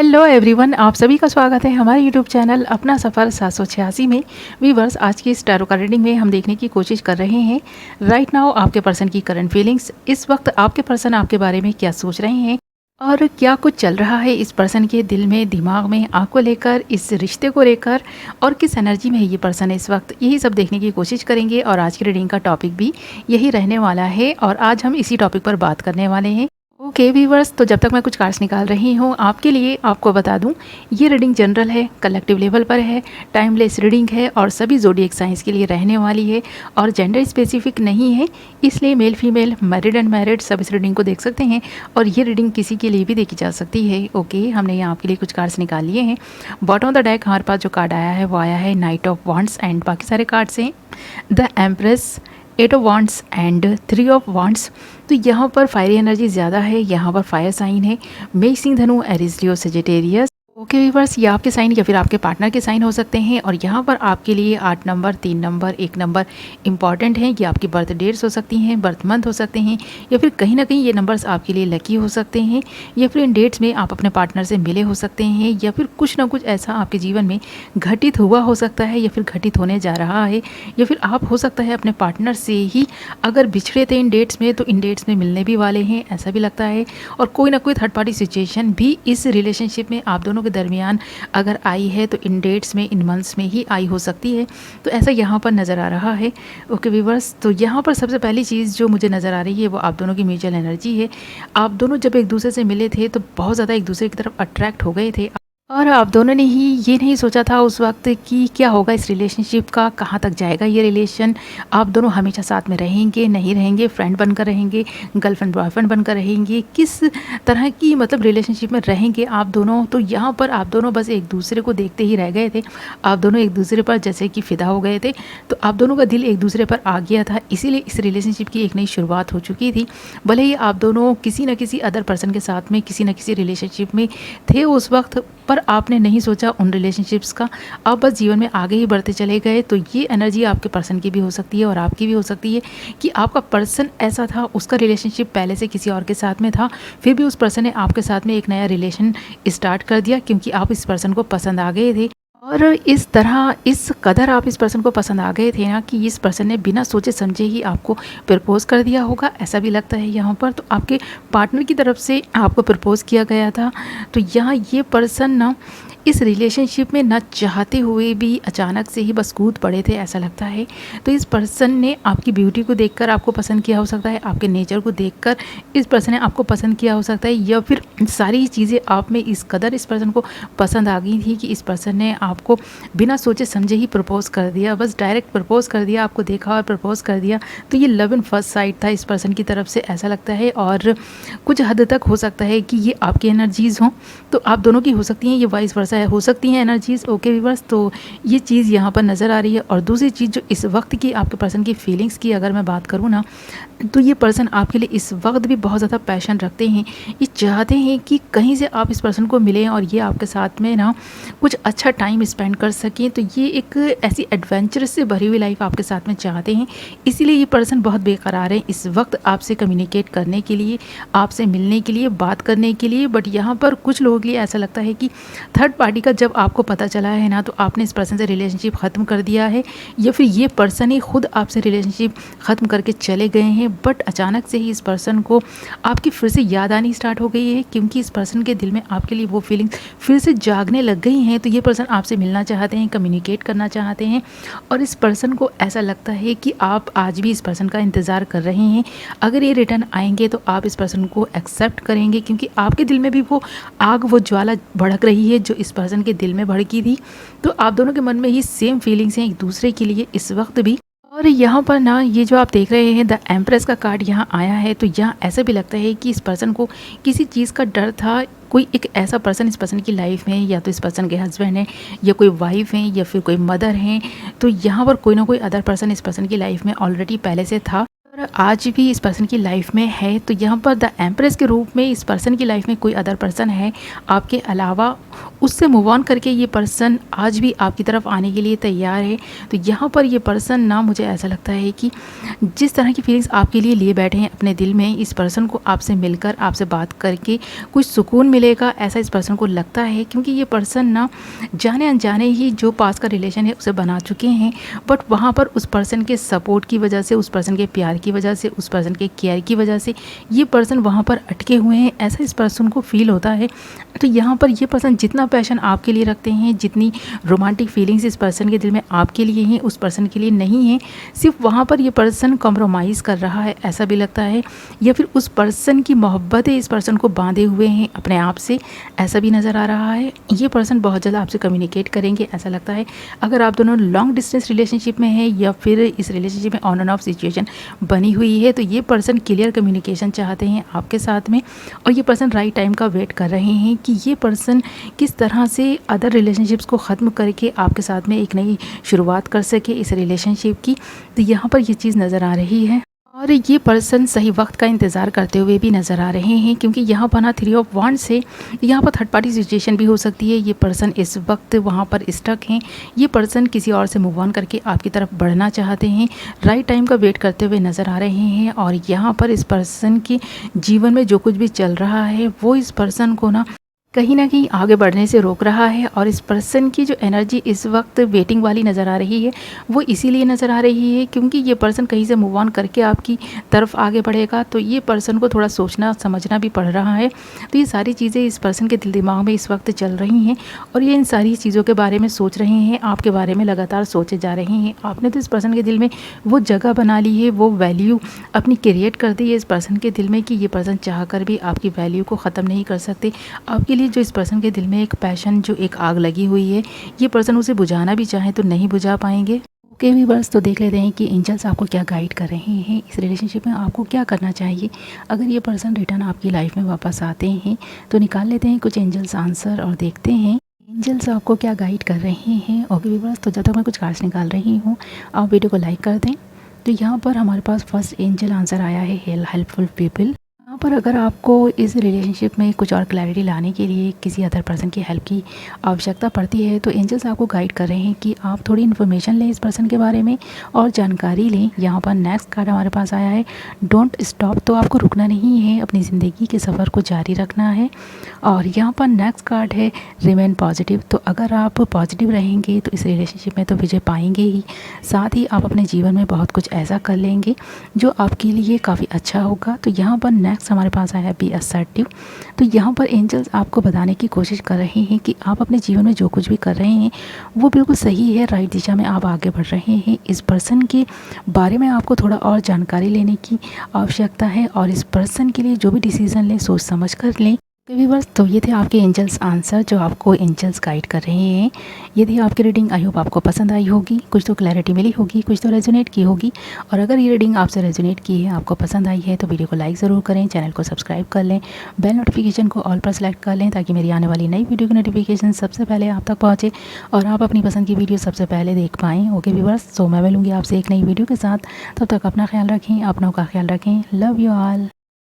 Hello everyone, आप सभी का स्वागत है हमारे यूट्यूब चैनल अपना सफ़र 786 में। वीवर्स, आज की इस टैरो कार्ड रीडिंग में हम देखने की कोशिश कर रहे हैं राइट नाउ आपके पर्सन की करंट फीलिंग्स। इस वक्त आपके पर्सन आपके बारे में क्या सोच रहे हैं और क्या कुछ चल रहा है इस पर्सन के दिल में, दिमाग में, आपको लेकर, इस रिश्ते को लेकर, और किस एनर्जी में है ये पर्सन इस वक्त, यही सब देखने की कोशिश करेंगे। और आज की रीडिंग का टॉपिक भी यही रहने वाला है और आज हम इसी टॉपिक पर बात करने वाले हैं। ओके व्यूवर्स, तो जब तक मैं कुछ कार्ड्स निकाल रही हूँ आपके लिए, आपको बता दूँ ये रीडिंग जनरल है, कलेक्टिव लेवल पर है, टाइमलेस रीडिंग है और सभी ज़ोडिएक साइंस के लिए रहने वाली है और जेंडर स्पेसिफिक नहीं है, इसलिए male female, married and married सब इस रीडिंग को देख सकते हैं और ये रीडिंग किसी के लिए भी देखी जा सकती है। ओके, हमने यहाँ आपके लिए कुछ कार्ड्स निकाल लिए हैं। बॉटम ऑफ द डेक हमारे पास जो कार्ड आया है वो आया है नाइट ऑफ वॉन्ड्स एंड बाकी सारे कार्ड्स हैं the empress, 8 of wands and 3 of wands. तो यहाँ पर फायरी एनर्जी ज़्यादा है, यहाँ पर फायर साइन है, मेष, सिंह, धनु, एरीज, लियो, सजिटेरियस। ओके व्यूअर्स, ये आपके साइन या फिर आपके पार्टनर के साइन हो सकते हैं और यहाँ पर आपके लिए 8 नंबर, 3 नंबर, 1 नंबर इंपॉर्टेंट हैं। ये आपकी बर्थ डेट्स हो सकती हैं, बर्थ मंथ हो सकते हैं या फिर कहीं ना कहीं ये नंबर्स आपके लिए लकी हो सकते हैं या फिर इन डेट्स में आप अपने पार्टनर से मिले हो सकते हैं या फिर कुछ ना कुछ ऐसा आपके जीवन में घटित हुआ हो सकता है या फिर घटित होने जा रहा है या फिर आप हो सकता है अपने पार्टनर से ही अगर बिछड़े थे इन डेट्स में तो इन डेट्स में मिलने भी वाले हैं, ऐसा भी लगता है। और कोई ना कोई थर्ड पार्टी सिचुएशन भी इस रिलेशनशिप में आप दोनों के दरमियान अगर आई है तो इन डेट्स में, इन मंथ्स में ही आई हो सकती है, तो ऐसा यहाँ पर नज़र आ रहा है। ओके व्यूअर्स, तो यहाँ पर सबसे पहली चीज़ जो मुझे नज़र आ रही है वो आप दोनों की म्यूचुअल एनर्जी है। आप दोनों जब एक दूसरे से मिले थे तो बहुत ज़्यादा एक दूसरे की तरफ अट्रैक्ट हो गए थे और आप दोनों ने ही ये नहीं सोचा था उस वक्त कि क्या होगा इस रिलेशनशिप का, कहाँ तक जाएगा ये रिलेशन, आप दोनों हमेशा साथ में रहेंगे, नहीं रहेंगे, फ्रेंड बनकर रहेंगे, गर्लफ्रेंड बॉयफ्रेंड बनकर रहेंगे, किस तरह की मतलब रिलेशनशिप में रहेंगे आप दोनों। तो यहाँ पर आप दोनों बस एक दूसरे को देखते ही रह गए थे, आप दोनों एक दूसरे पर जैसे कि फ़िदा हो गए थे, तो आप दोनों का दिल एक दूसरे पर आ गया था, इसीलिए इस रिलेशनशिप की एक नई शुरुआत हो चुकी थी। भले ही आप दोनों किसी न किसी अदर पर्सन के साथ में किसी न किसी रिलेशनशिप में थे उस वक्त, पर आपने नहीं सोचा उन रिलेशनशिप्स का, आप बस जीवन में आगे ही बढ़ते चले गए। तो ये एनर्जी आपके पर्सन की भी हो सकती है और आपकी भी हो सकती है कि आपका पर्सन ऐसा था, उसका रिलेशनशिप पहले से किसी और के साथ में था, फिर भी उस पर्सन ने आपके साथ में एक नया रिलेशन स्टार्ट कर दिया क्योंकि आप इस पर्सन को पसंद आ गए थे। और इस तरह इस कदर आप इस पर्सन को पसंद आ गए थे ना कि इस पर्सन ने बिना सोचे समझे ही आपको प्रपोज कर दिया होगा, ऐसा भी लगता है यहाँ पर। तो आपके पार्टनर की तरफ से आपको प्रपोज किया गया था। तो यहाँ ये पर्सन ना इस रिलेशनशिप में न चाहते हुए भी अचानक से ही बस कूद पड़े थे, ऐसा लगता है। तो इस पर्सन ने आपकी ब्यूटी को देखकर आपको पसंद किया हो सकता है, आपके नेचर को देखकर इस पर्सन ने आपको पसंद किया हो सकता है, या फिर सारी चीज़ें आप में इस कदर इस पर्सन को पसंद आ गई थी कि इस पर्सन ने आपको बिना सोचे समझे ही प्रपोज कर दिया, बस डायरेक्ट प्रपोज कर दिया, आपको देखा और प्रपोज कर दिया। तो ये लव इन फर्स्ट साइट था इस पर्सन की तरफ से, ऐसा लगता है। और कुछ हद तक हो सकता है कि ये आपकी एनर्जीज़ हों, तो आप दोनों की हो सकती हैं, ये वाइस वर्सा हो सकती हैं एनर्जीज़। ओके व्यूअर्स, तो ये चीज़ यहाँ पर नज़र आ रही है। और दूसरी चीज़ जो इस वक्त की आपके पर्सन की फीलिंग्स की अगर मैं बात करूँ ना, तो ये पर्सन आपके लिए इस वक्त भी बहुत ज़्यादा पैशन रखते हैं, ये चाहते हैं कि कहीं से आप इस पर्सन को मिलें और ये आपके साथ में ना कुछ अच्छा टाइम स्पेंड कर सकें। तो ये एक ऐसी एडवेंचरस से भरी हुई लाइफ आपके साथ में चाहते हैं, इसीलिए ये पर्सन बहुत बेकरार है इस वक्त आपसे कम्युनिकेट करने के लिए, आपसे मिलने के लिए, बात करने के लिए। बट यहाँ पर कुछ लोगों के लिए ऐसा लगता है कि थर्ड पार्टी का जब आपको पता चला है ना, तो आपने इस पर्सन से रिलेशनशिप ख़त्म कर दिया है या फिर ये पर्सन ही खुद आपसे रिलेशनशिप ख़त्म करके चले गए हैं। बट अचानक से ही इस पर्सन को आपकी फिर से याद आनी स्टार्ट हो गई है क्योंकि इस पर्सन के दिल में आपके लिए वो फीलिंग्स फिर से जागने लग गई हैं। तो ये पर्सन आपसे मिलना चाहते हैं, कम्युनिकेट करना चाहते हैं और इस पर्सन को ऐसा लगता है कि आप आज भी इस पर्सन का इंतज़ार कर रहे हैं। अगर ये रिटर्न आएंगे तो आप इस पर्सन को एक्सेप्ट करेंगे क्योंकि आपके दिल में भी वो आग, वो ज्वाला भड़क रही है जो इस पर्सन के दिल में भड़की थी। तो आप दोनों के मन में ही सेम फीलिंग्स हैं एक दूसरे के लिए इस वक्त भी। और यहाँ पर ना ये जो आप देख रहे हैं द एम्प्रेस का कार्ड यहाँ आया है, तो यहाँ ऐसा भी लगता है कि इस पर्सन को किसी चीज़ का डर था। कोई एक ऐसा पर्सन इस पर्सन की लाइफ में, या तो इस पर्सन के हस्बैंड हैं या कोई वाइफ हैं या फिर कोई मदर हैं, तो यहाँ पर कोई ना कोई अदर पर्सन इस पर्सन की लाइफ में ऑलरेडी पहले से था और आज भी इस पर्सन की लाइफ में है। तो यहाँ पर द एम्प्रेस के रूप में इस पर्सन की लाइफ में कोई अदर पर्सन है आपके अलावा, उससे मूव ऑन करके ये पर्सन आज भी आपकी तरफ आने के लिए तैयार है। तो यहाँ पर ये पर्सन ना, मुझे ऐसा लगता है कि जिस तरह की फीलिंग्स आपके लिए लिए बैठे हैं अपने दिल में, इस पर्सन को आपसे मिलकर, आपसे बात करके कुछ सुकून मिलेगा, ऐसा इस पर्सन को लगता है। क्योंकि ये पर्सन ना जाने अनजाने ही जो पास का रिलेशन है उसे बना चुके हैं, बट वहाँ पर उस पर्सन के सपोर्ट की वजह से, उस पर्सन के प्यार की वजह से, उस पर्सन के केयर की वजह से ये पर्सन वहाँ पर अटके हुए हैं, ऐसा इस पर्सन को फील होता है। तो यहाँ पर ये पर्सन जितना पैशन आपके लिए रखते हैं, जितनी रोमांटिक फीलिंग्स इस पर्सन के दिल में आपके लिए हैं, उस पर्सन के लिए नहीं है। सिर्फ वहाँ पर ये पर्सन कॉम्प्रोमाइज़ कर रहा है, ऐसा भी लगता है, या फिर उस पर्सन की मोहब्बतें इस पर्सन को बांधे हुए हैं अपने आप से, ऐसा भी नज़र आ रहा है। ये पर्सन बहुत जल्द आपसे कम्युनिकेट करेंगे, ऐसा लगता है। अगर आप दोनों लॉन्ग डिस्टेंस रिलेशनशिप में हैं या फिर इस रिलेशनशिप में ऑन एंड ऑफ सिचुएशन बनी हुई है, तो ये पर्सन क्लियर कम्युनिकेशन चाहते हैं आपके साथ में, और ये पर्सन राइट टाइम का वेट कर रहे हैं कि ये पर्सन किस तरह से अदर रिलेशनशिप्स को ख़त्म करके आपके साथ में एक नई शुरुआत कर सके इस रिलेशनशिप की। तो यहाँ पर ये चीज़ नज़र आ रही है, और ये पर्सन सही वक्त का इंतज़ार करते हुए भी नज़र आ रहे हैं। क्योंकि यहाँ पर ना 3 ऑफ वांड्स से यहाँ पर थर्ड पार्टी सिचुएशन भी हो सकती है। ये पर्सन इस वक्त वहाँ पर स्टक हैं, ये पर्सन किसी और से मूव ऑन करके आपकी तरफ बढ़ना चाहते हैं, राइट टाइम का वेट करते हुए नज़र आ रहे हैं। और यहाँ पर इस पर्सन के जीवन में जो कुछ भी चल रहा है वो इस पर्सन को ना कहीं ना कहीं आगे बढ़ने से रोक रहा है। और इस पर्सन की जो एनर्जी इस वक्त वेटिंग वाली नज़र आ रही है, वो इसीलिए नज़र आ रही है क्योंकि ये पर्सन कहीं से मूव ऑन करके आपकी तरफ आगे बढ़ेगा, तो ये पर्सन को थोड़ा सोचना समझना भी पड़ रहा है। तो ये सारी चीज़ें इस पर्सन के दिल दिमाग में इस वक्त चल रही हैं, और ये इन सारी चीज़ों के बारे में सोच रहे हैं, आपके बारे में लगातार सोचे जा रहे हैं। आपने तो इस पर्सन के दिल में वो जगह बना ली है, वो वैल्यू अपनी क्रिएट कर दी है इस पर्सन के दिल में कि ये पर्सन चाह कर भी आपकी वैल्यू को ख़त्म नहीं कर सकते। आपके लिए जो इस पर्सन के दिल में एक पैशन, जो एक आग लगी हुई है, ये पर्सन उसे बुझाना भी चाहे तो नहीं बुझा पाएंगे। ओके व्यूअर्स, तो देख लेते हैं कि एंजल्स आपको क्या गाइड कर रहे हैं, इस रिलेशनशिप में आपको क्या करना चाहिए। अगर ये पर्सन रिटर्न आपकी लाइफ में वापस आते हैं तो निकाल लेते हैं कुछ एंजल्स आंसर और देखते हैं एंजल्स आपको क्या गाइड कर रहे हैं। ओके व्यूअर्स, तो जब तक मैं कुछ कार्ड्स निकाल रही हूँ आप वीडियो को लाइक कर दें। तो यहाँ पर हमारे पास फर्स्ट एंजल आंसर आया है हेल्पफुल पीपल। यहाँ पर अगर आपको इस रिलेशनशिप में कुछ और क्लैरिटी लाने के लिए किसी अदर पर्सन की हेल्प की आवश्यकता पड़ती है, तो एंजल्स आपको गाइड कर रहे हैं कि आप थोड़ी इन्फॉर्मेशन लें इस पर्सन के बारे में और जानकारी लें। यहाँ पर नेक्स्ट कार्ड हमारे पास आया है डोंट स्टॉप, तो आपको रुकना नहीं है, अपनी ज़िंदगी के सफ़र को जारी रखना है। और यहाँ पर नेक्स्ट कार्ड है रिमेन पॉजिटिव, तो अगर आप पॉजिटिव रहेंगे तो इस रिलेशनशिप में तो विजय पाएंगे ही, साथ ही आप अपने जीवन में बहुत कुछ ऐसा कर लेंगे जो आपके लिए काफ़ी अच्छा होगा। तो यहाँ पर नेक्स्ट हमारे पास आया है बी असर्टिव, तो यहाँ पर एंजल्स आपको बताने की कोशिश कर रहे हैं कि आप अपने जीवन में जो कुछ भी कर रहे हैं वो बिल्कुल सही है, राइट दिशा में आप आगे बढ़ रहे हैं। इस पर्सन के बारे में आपको थोड़ा और जानकारी लेने की आवश्यकता है, और इस पर्सन के लिए जो भी डिसीज़न लें सोच समझ कर लें। व्यूअर्स, तो ये थे आपके एंजल्स आंसर जो आपको एंजल्स गाइड कर रहे हैं। ये थी आपकी रीडिंग, आई होप आपको पसंद आई होगी, कुछ तो क्लैरिटी मिली होगी, कुछ तो रेजोनेट की होगी। और अगर ये रीडिंग आपसे रेजोनेट की है, आपको पसंद आई है, तो वीडियो को लाइक ज़रूर करें, चैनल को सब्सक्राइब कर लें, बेल नोटिफिकेशन को ऑल पर सेलेक्ट कर लें ताकि मेरी आने वाली नई वीडियो की नोटिफिकेशन सबसे पहले आप तक पहुँचे और आप अपनी पसंद की वीडियो सबसे पहले देख पाएँ। ओके व्यूअर्स, सो मैं मिलूँगी आपसे एक नई वीडियो के साथ, तब तक अपना ख्याल रखें, अपनों का ख्याल रखें। Love you all.